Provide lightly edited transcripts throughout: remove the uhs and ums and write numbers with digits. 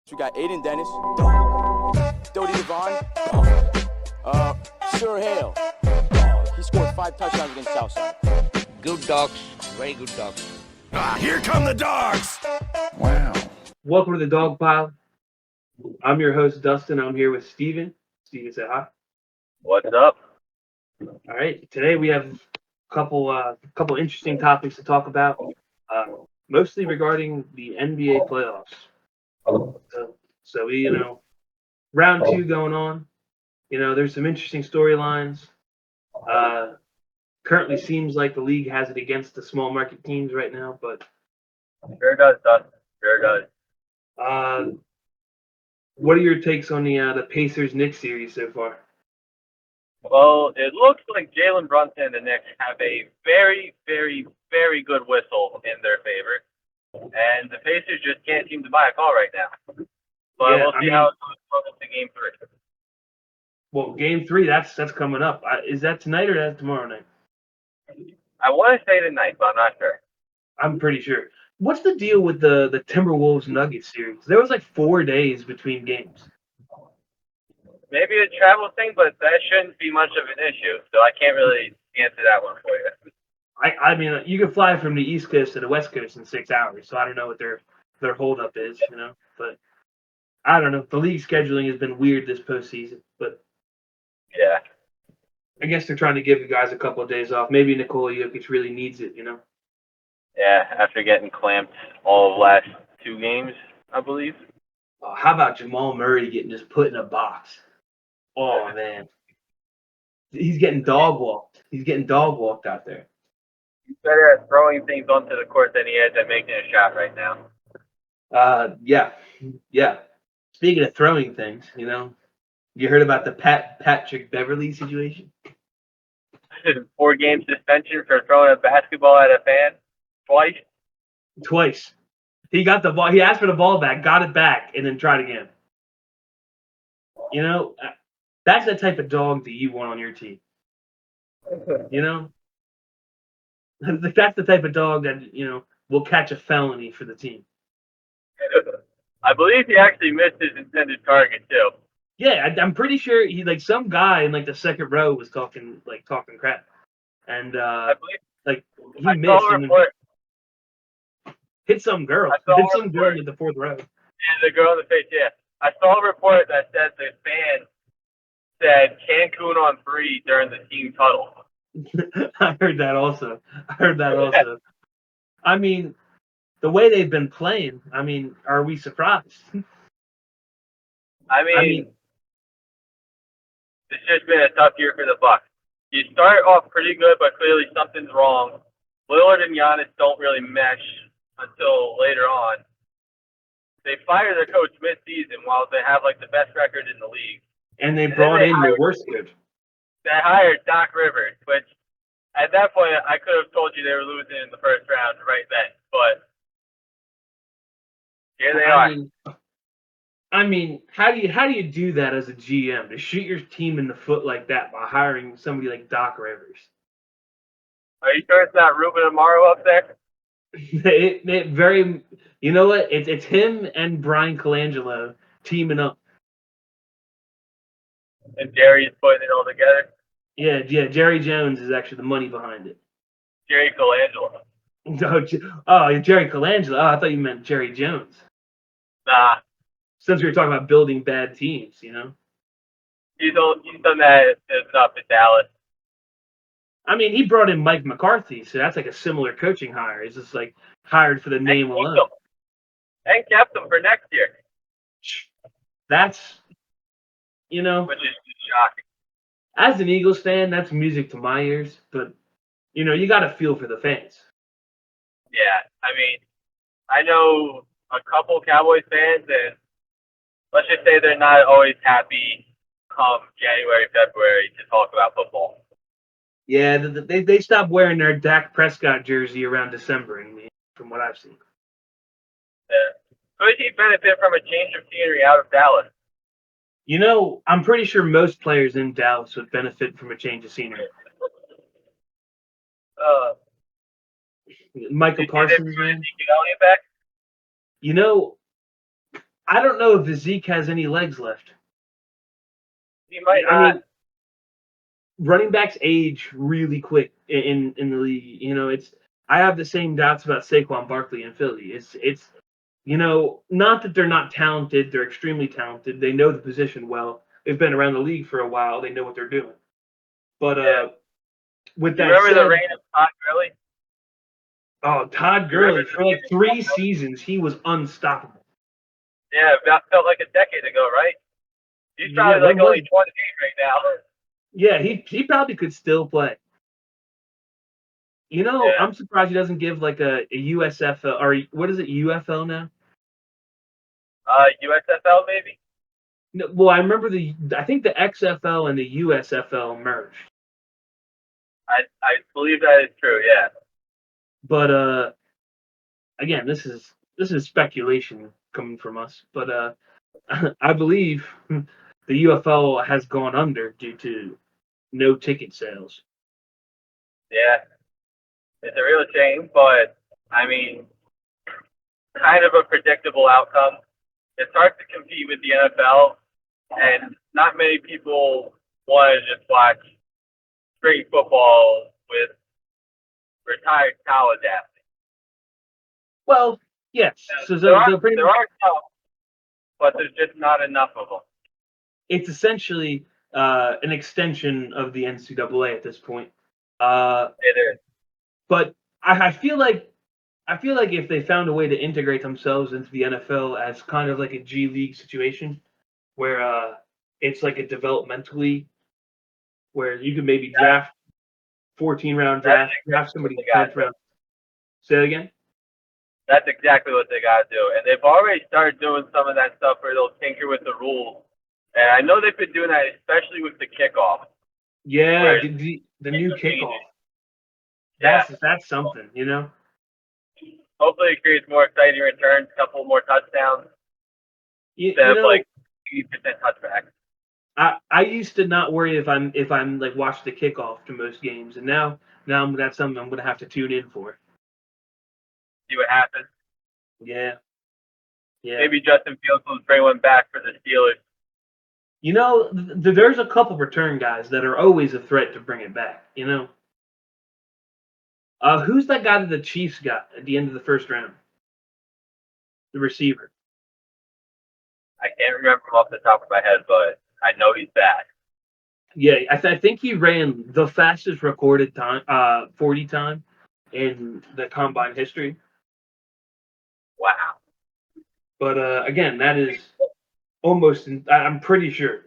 We got Aiden Dennis, dog. Dodie Devon, dog. Sir Hale, dog. He scored 5 touchdowns against Southside. Good dogs, very good dogs. Here come the dogs! Wow. Welcome to the Dog Pile. I'm your host, Dustin. I'm here with Steven. Steven, say hi. What's up? All right. Today we have a couple interesting topics to talk about, mostly regarding the NBA playoffs. So we, round 2 going on. There's some interesting storylines. Currently seems like the league has it against the small market teams right now, but Sure does, Dustin. Sure does. what are your takes on the Pacers-Knicks series so far? Well, it looks like Jalen Brunson and the Knicks have a very, very, very good whistle in their favor. And the Pacers just can't seem to buy a call right now. But Yeah, we'll see how it goes into Game 3. Well, Game 3, that's coming up. Is that tonight or that's tomorrow night? I want to say tonight, but I'm not sure. I'm pretty sure. What's the deal with the Timberwolves Nuggets series? There was like 4 days between games. Maybe a travel thing, but that shouldn't be much of an issue. So I can't really answer that one for you. I mean, you can fly from the East Coast to the West Coast in 6 hours, so I don't know what their holdup is, But I don't know. The league scheduling has been weird this postseason, but Yeah. I guess they're trying to give the guys a couple of days off. Maybe Nikola Jokic really needs it, Yeah, after getting clamped all of last 2 games, I believe. Oh, how about Jamal Murray getting just put in a box? Oh, man. He's getting dog walked. He's getting dog walked out there. He's better at throwing things onto the court than he is at making a shot right now. Yeah. Speaking of throwing things, you heard about the Patrick Beverly situation? 4-game suspension for throwing a basketball at a fan Twice. He got the ball. He asked for the ball back, got it back, and then tried again. That's the type of dog that you want on your team. That's the type of dog that, will catch a felony for the team. I believe he actually missed his intended target too. Yeah, I'm pretty sure he some guy in the second row was talking crap, and I believe he I missed saw a and report. hit some girl. I saw Hit a some girl report. in the 4th row. And the girl in the face, yeah. I saw a report that said the fan said Cancun on 3 during the team huddle. I heard that also. I mean, the way they've been playing, are we surprised? I mean, it's just been a tough year for the Bucks. You start off pretty good, but clearly something's wrong. Lillard and Giannis don't really mesh until later on. They fire their coach mid-season while they have the best record in the league. And they brought in the worst coach. They hired Doc Rivers, which at that point I could have told you they were losing in the first round right then. But here they are. I mean, how do you do that as a GM, to shoot your team in the foot like that by hiring somebody like Doc Rivers? Are you sure it's not Ruben Amaro up there? You know what? It's him and Brian Colangelo teaming up. And Jerry's putting it all together. Yeah. Jerry Jones is actually the money behind it. Jerry Colangelo. Oh, Jerry Colangelo. Oh, I thought you meant Jerry Jones. Nah. Since we were talking about building bad teams, He's done that enough in Dallas. I mean, he brought in Mike McCarthy, so that's a similar coaching hire. He's just hired for the name alone. And kept him for next year. That's, which is shocking. As an Eagles fan, that's music to my ears. But, you got to feel for the fans. Yeah, I mean, I know a couple Cowboys fans, and let's just say they're not always happy come January, February to talk about football. Yeah, they stopped wearing their Dak Prescott jersey around December, from what I've seen. Could he benefit from a change of scenery out of Dallas? I'm pretty sure most players in Dallas would benefit from a change of scenery. Michael Parsons, man. Back? I don't know if Zeke has any legs left. He might I not. mean, running backs age really quick in the league. I have the same doubts about Saquon Barkley in Philly. It's not that they're not talented, they're extremely talented. They know the position well. They've been around the league for a while. They know what they're doing. But Yeah. with You that remember the said, reign of Todd Gurley? Todd You remember Gurley for like 3 seasons, he was unstoppable. Yeah, that felt like a decade ago, right? He's Yeah, probably like only 28 right now. Yeah, he probably could still play. Yeah. I'm surprised he doesn't give like a USFL or what is it, UFL now? USFL maybe? No, well, I think the XFL and the USFL merged. I believe that is true, yeah. But again, this is speculation coming from us. But I believe the UFL has gone under due to no ticket sales. Yeah. It's a real shame, but I mean, kind of a predictable outcome. It's hard to compete with the NFL, and not many people want to just watch straight football with retired college athletes. Well, yes. So, There so, are so pretty there much are some, but there's just not enough of them. it's essentially an extension of the NCAA at this point. Uh, It is. but I feel like if they found a way to integrate themselves into the NFL as kind of like a G League situation, where it's like a developmental league, where you can maybe draft 14-round That's draft exactly what somebody they in the got to 10th do. round. Say that again. That's exactly what they got to do, and they've already started doing some of that stuff where they'll tinker with the rules. And I know they've been doing that, especially with the kickoff. Yeah, Where the new kickoff. Yeah. That's something, Hopefully it creates more exciting returns, a couple more touchdowns You, instead you of know, like 80% touchbacks. I used to not worry if I'm like watch the kickoff to most games, and now that's something I'm gonna have to tune in for. See what happens. Yeah, yeah. Maybe Justin Fields will bring one back for the Steelers. There's a couple return guys that are always a threat to bring it back. Who's that guy that the Chiefs got at the end of the first round? The receiver. I can't remember him off the top of my head, but I know he's back. Yeah, I think he ran the fastest recorded time, 40 time in the combine history. Wow. But again, that is almost. I'm pretty sure.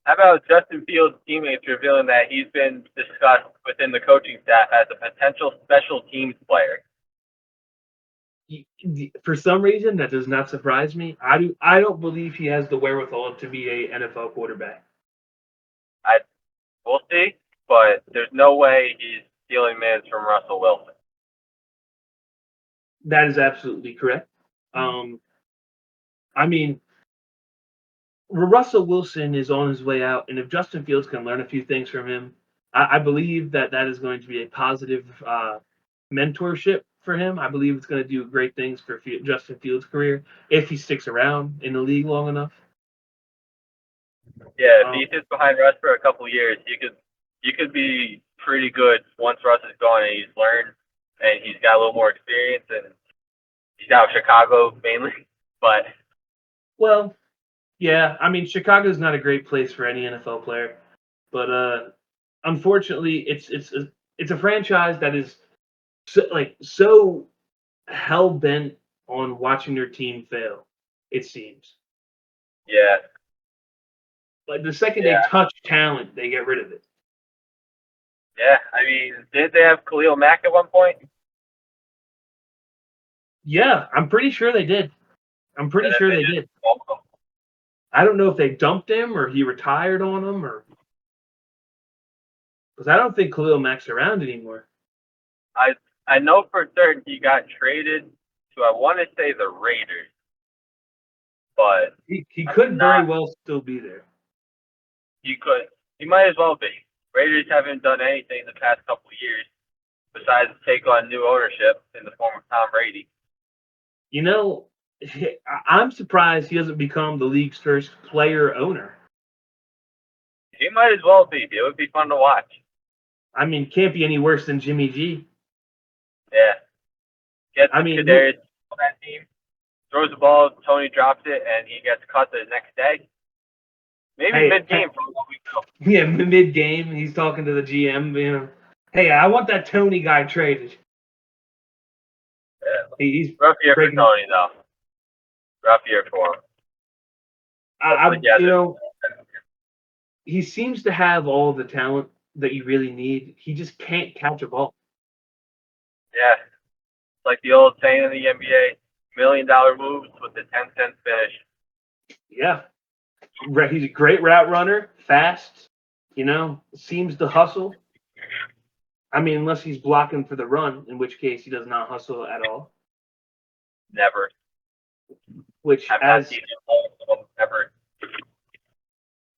How about Justin Fields' teammates revealing that he's been discussed within the coaching staff as a potential special teams player? For some reason, that does not surprise me. I don't believe he has the wherewithal to be a NFL quarterback. We'll see, but there's no way he's stealing minutes from Russell Wilson. That is absolutely correct. I mean, Russell Wilson is on his way out, and if Justin Fields can learn a few things from him, I believe that is going to be a positive mentorship for him. I believe it's going to do great things for Justin Fields' career if he sticks around in the league long enough. Yeah, if he sits behind Russ for a couple years, you could be pretty good once Russ is gone and he's learned and he's got a little more experience and he's out of Chicago mainly. But well, yeah, I mean Chicago's not a great place for any NFL player, but unfortunately, it's a franchise that is so hell bent on watching their team fail. It seems. yeah, Like the second they touch talent, they get rid of it. yeah. I mean, didn't they have Khalil Mack at one point? Yeah, I'm pretty sure they did. I'm pretty sure they did. I don't know if they dumped him or he retired on him or because I don't think Khalil Mack's around anymore. I know for certain he got traded to I want to say the Raiders, but He could very well still be there. he might as well be. Raiders haven't done anything the past couple of years. besides take on new ownership in the form of Tom Brady. You know, I'm surprised he doesn't become the league's first player owner. He might as well be. It would be fun to watch. I mean, can't be any worse than Jimmy G. Yeah. Gets I mean, Kadarius on that team, throws the ball, Tony drops it, and he gets cut the next day. Maybe mid-game for what we know. Yeah, mid-game, he's talking to the GM. You know, hey, I want that Tony guy traded. Yeah. He's Rough year for breaking. Tony, though. Rough year for him. You know, he seems to have all the talent that you really need. He just can't catch a ball. Yeah. It's like the old saying in the NBA, $1 million moves with the 10-cent finish. Yeah. He's a great route runner, fast, you know, seems to hustle. I mean, unless he's blocking for the run, in which case he does not hustle at all. Never. Which, I've not seen him ever.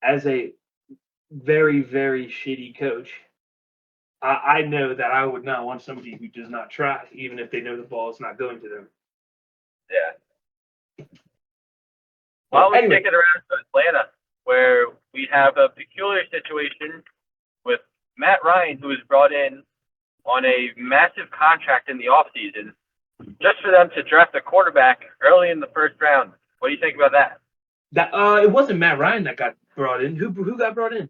As a very, very shitty coach, I know that I would not want somebody who does not try, even if they know the ball is not going to them. Yeah. Why don't we Anyway. take it around to Atlanta, where we have a peculiar situation with Matt Ryan, who was brought in on a massive contract in the offseason just for them to draft a quarterback early in the first round. What do you think about that? It wasn't Matt Ryan that got brought in. Who got brought in?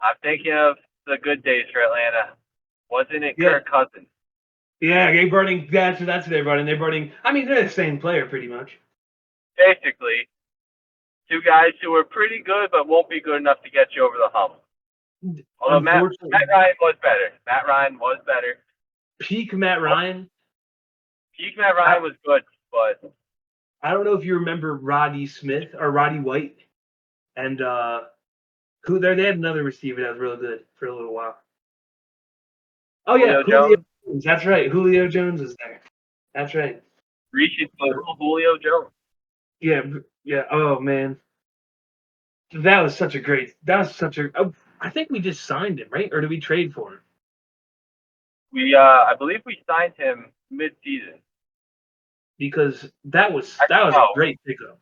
I'm thinking of the good days for Atlanta. Wasn't it Yeah. Kirk Cousins? Yeah, they brought in. That's who they brought in. They brought in. I mean, they're the same player pretty much. Basically, two guys who are pretty good but won't be good enough to get you over the hump. Although Matt Ryan was better. Matt Ryan was better. Peak Matt Ryan. Peak Matt Ryan was good, but I don't know if you remember Roddy Smith or Roddy White, and who there? They had another receiver that was really good for a little while. Oh yeah, Julio Jones. That's right. Julio Jones is there. That's right. Reaching for Julio Jones. Yeah, yeah. Oh man, that was such a great. That was such a. I think we just signed him, right? Or did we trade for him? I believe we signed him mid-season. Because that was a great pickup.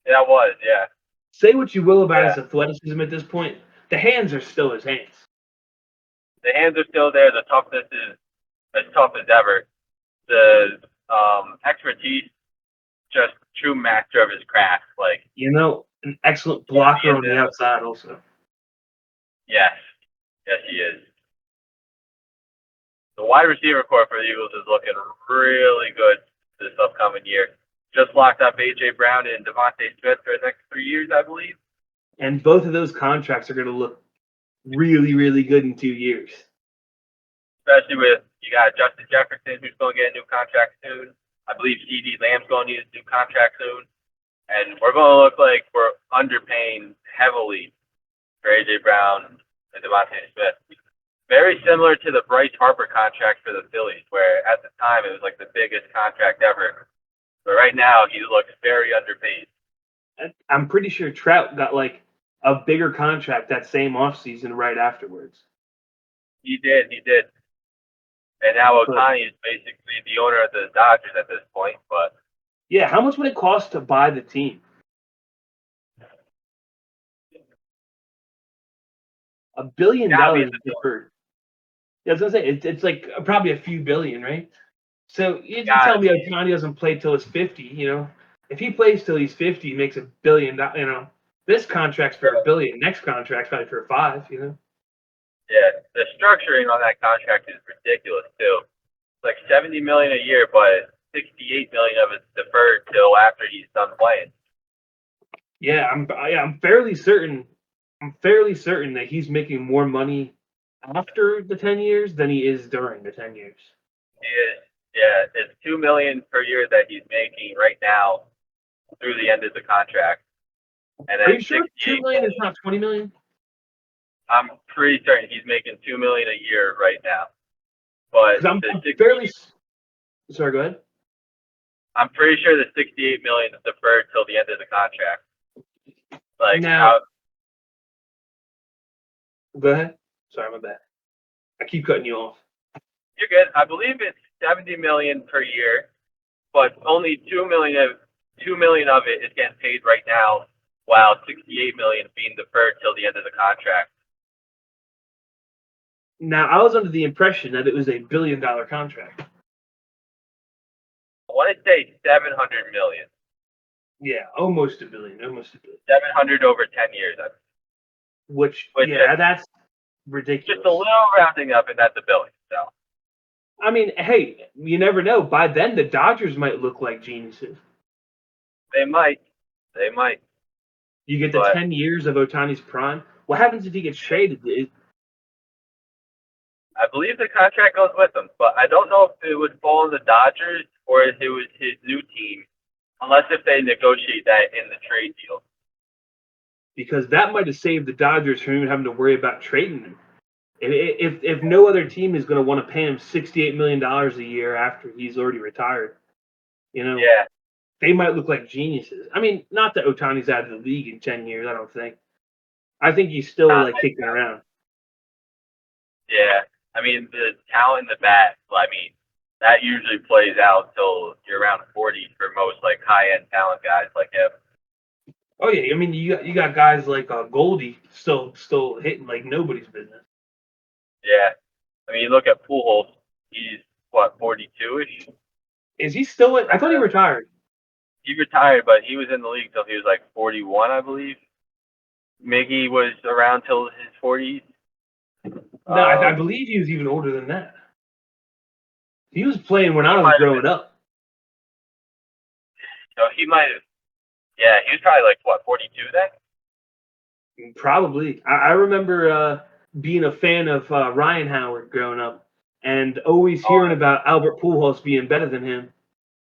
That was, yeah. Say what you will about his athleticism at this point, the hands are still his hands. The hands are still there. The toughness is as tough as ever. The expertise, just true master of his craft. Like, you know, an excellent blocker on the outside also. Yes, he is. The wide receiver core for the Eagles is looking really good this upcoming year. Just locked up A.J. Brown and Devontae Smith for the next 3 years, I believe. And both of those contracts are going to look really, really good in 2 years. Especially with, you got Justin Jefferson, who's going to get a new contract soon. I believe C.D. Lamb's going to need a new contract soon. And we're going to look like we're underpaying heavily for A.J. Brown and Devontae Smith. Very similar to the Bryce Harper contract for the Phillies, where at the time it was like the biggest contract ever. But right now he looks very underpaid. I'm pretty sure Trout got like a bigger contract that same offseason right afterwards. He did. And now Ohtani is basically the owner of the Dodgers at this point. But yeah, how much would it cost to buy the team? $1 billion deferred. Yeah, I was gonna say it's like probably a few billion, right? So you tell me Ohtani doesn't play till he's 50. You know, if he plays till he's 50, he makes $1 billion. You know, this contract's for $1 billion. Next contract's probably for $5 billion. You know. Yeah, the structuring on that contract is ridiculous too. It's like $70 million a year, but $68 million of it's deferred till after he's done playing. Yeah, I'm fairly certain. I'm fairly certain that he's making more money after the 10 years than he is during the 10 years. He is. Yeah, it's $2 million per year that he's making right now through the end of the contract. And then are you sure $2 million is not $20 million? I'm pretty certain he's making $2 million a year right now. But I'm fairly. Sorry, go ahead. I'm pretty sure the $68 million is deferred till the end of the contract. Like now. Go ahead. Sorry, my bad. I keep cutting you off. You're good. I believe it's $70 million per year, but only $2 million of it is getting paid right now, while $68 million is being deferred till the end of the contract. Now, I was under the impression that it was $1 billion contract. I want to say $700 million. Yeah, almost $1 billion. Almost $1 billion. 700 over 10 years. Which Yeah, that's ridiculous. Just a little rounding up, and that's $1 billion. So. I mean, hey, you never know. By then, the Dodgers might look like geniuses. They might. You get the 10 years of Ohtani's prime. What happens if he gets traded? I believe the contract goes with him, but I don't know if it would fall on the Dodgers or if it was his new team, unless if they negotiate that in the trade deal. Because that might have saved the Dodgers from even having to worry about trading him. If no other team is going to want to pay him $68 million a year after he's already retired, Yeah. they might look like geniuses. I mean, not that Ohtani's out of the league in 10 years, I don't think. I think he's still kicking around. Yeah. I mean, the talent in the bat, I mean, that usually plays out till you're around 40 for most high-end talent guys like him. Oh yeah, I mean you got guys like Goldie still hitting like nobody's business. Yeah. I mean, you look at Pujols, he's, 42-ish? Is he still I thought he retired. He retired, but he was in the league till he was 41, I believe. Miggy was around till his 40s. No, I believe he was even older than that. He was playing when I was growing up. So he might have. Yeah, he was probably 42 then? Probably. I remember being a fan of Ryan Howard growing up and always hearing about Albert Pujols being better than him.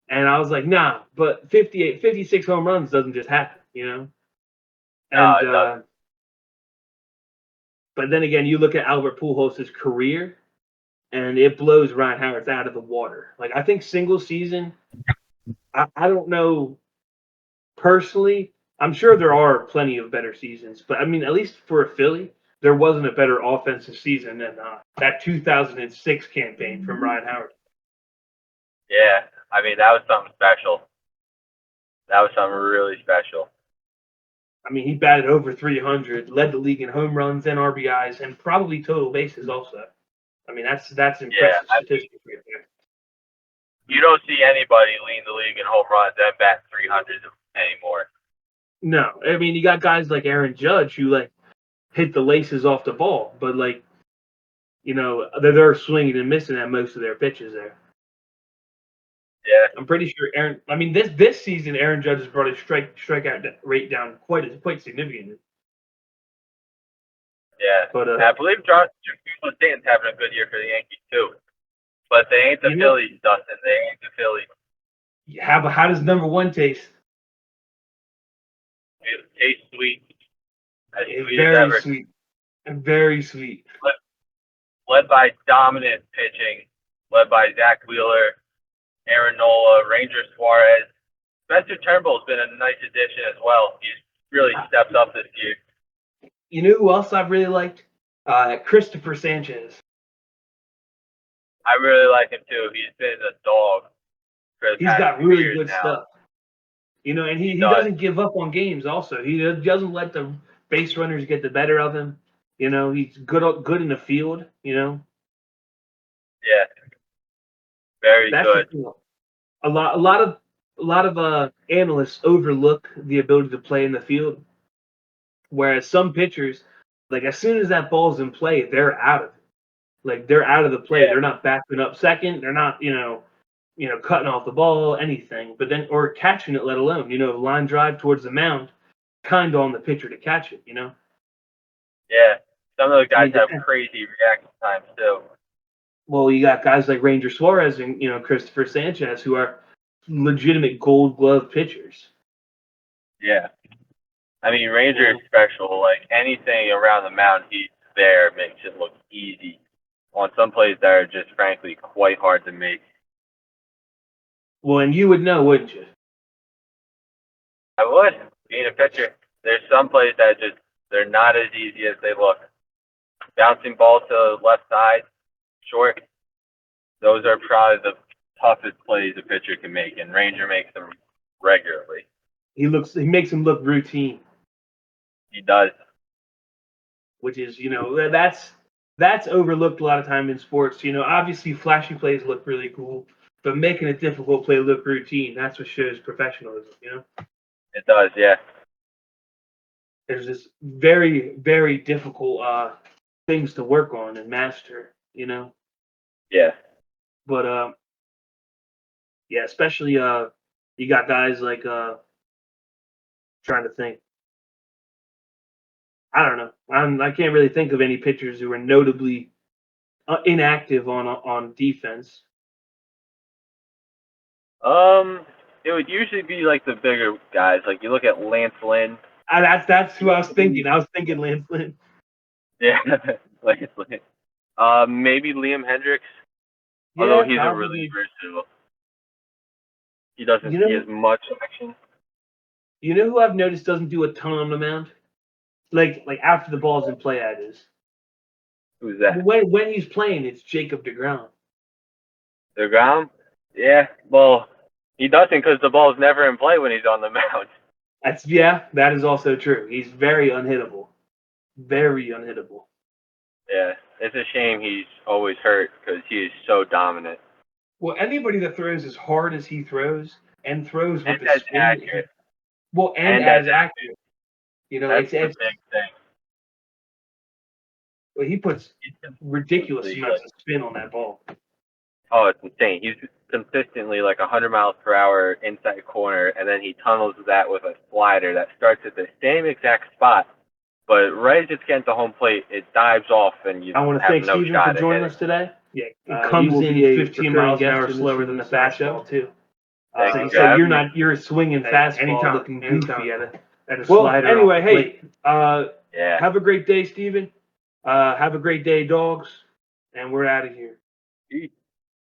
And I was like, nah, but 56 home runs doesn't just happen, And, No, it doesn't. But then again, you look at Albert Pujols' career, and it blows Ryan Howard's out of the water. I think single season, I don't know personally. I'm sure there are plenty of better seasons, but I mean, at least for a Philly, there wasn't a better offensive season than that 2006 campaign from Ryan Howard. Yeah, I mean, that was something special. That was something really special. I mean, he batted over 300, led the league in home runs and RBIs, and probably total bases also. I mean, that's impressive statistics right there. You don't see anybody leading the league in home runs and bat 300 anymore. No, I mean, you got guys like Aaron Judge who hit the laces off the ball, but they're swinging and missing at most of their pitches there. Yeah, I'm pretty sure Aaron. I mean, this season, Aaron Judge has brought his strikeout rate down quite significantly. Yeah, but I believe John Stanton's having a good year for the Yankees too. But they ain't the Phillies, Dustin. They ain't the Phillies. How does number one taste? It tastes sweet. Very sweet. Very sweet. Led by dominant pitching, led by Zach Wheeler, Aaron Nola, Ranger Suarez. Spencer Turnbull's been a nice addition as well. He's really stepped up this year. You know who else I've really liked? Christopher Sanchez. I really like him too. He's been a dog. He's got really good now. stuff. And he doesn't give up on games also. He doesn't let the base runners get the better of him. He's good in the field, Yeah. Very good. A lot of analysts overlook the ability to play in the field. Whereas some pitchers, as soon as that ball's in play, they're out of it. They're out of the play. Yeah. They're not backing up second. They're not, cutting off the ball, anything. But then, or catching it, let alone, line drive towards the mound, kind of on the pitcher to catch it, Yeah. Some of the guys have crazy reaction times too. Well, you got guys like Ranger Suarez and Christopher Sanchez who are legitimate Gold Glove pitchers. Yeah, I mean Ranger is special. Anything around the mound, he's there, makes it look easy. On some plays that are just frankly quite hard to make. Well, and you would know, wouldn't you? I would. Being a pitcher, there's some plays that they're not as easy as they look. Bouncing ball to the left side, short. Those are probably the toughest plays a pitcher can make, and Ranger makes them regularly. He makes him look routine, He does. which is, that's overlooked a lot of time in sports. Obviously flashy plays look really cool, but making a difficult play look routine, that's what shows professionalism. It does, yeah. There's this very, very difficult things to work on and master, Yeah. But yeah, especially you got guys like trying to think. I don't know. I can't really think of any pitchers who are notably inactive on defense. It would usually be like the bigger guys. Like you look at Lance Lynn. That's who I was thinking. I was thinking Lance Lynn. Yeah, Lance Lynn. Maybe Liam Hendricks. Yeah, Although he's a probably. really versatile. He doesn't You know- see as much action. You know who I've noticed doesn't do a ton on the mound? Like after the ball's in play, that is. Who's that? When he's playing, it's Jacob deGrom. DeGrom? Yeah. Well, he doesn't because the ball's never in play when he's on the mound. That is also true. He's very unhittable. Very unhittable. Yeah. It's a shame he's always hurt because he is so dominant. Well, anybody that throws as hard as he throws and throws with And the as spin, accurate. well, and as accurate. That's the it's big thing. well, he puts ridiculous consistently, amounts of spin on that ball. Oh, it's insane. He's consistently like 100 miles per hour inside corner, and then he tunnels that with a slider that starts at the same exact spot, but right as it's getting to home plate, it dives off, and you I want to have thank no Steven shot for at joining hitting. us today. Yeah, He comes will in be a 15 recurring miles an guest hour in the slower than the fastball. fastball too. Thank So you he for said having you're a swinging fastball anytime, looking anytime. goofy at a Well, slider. anyway, off the hey, plate. Yeah. Have a great day, Steven. Have a great day, dogs, and we're out of here. Peace.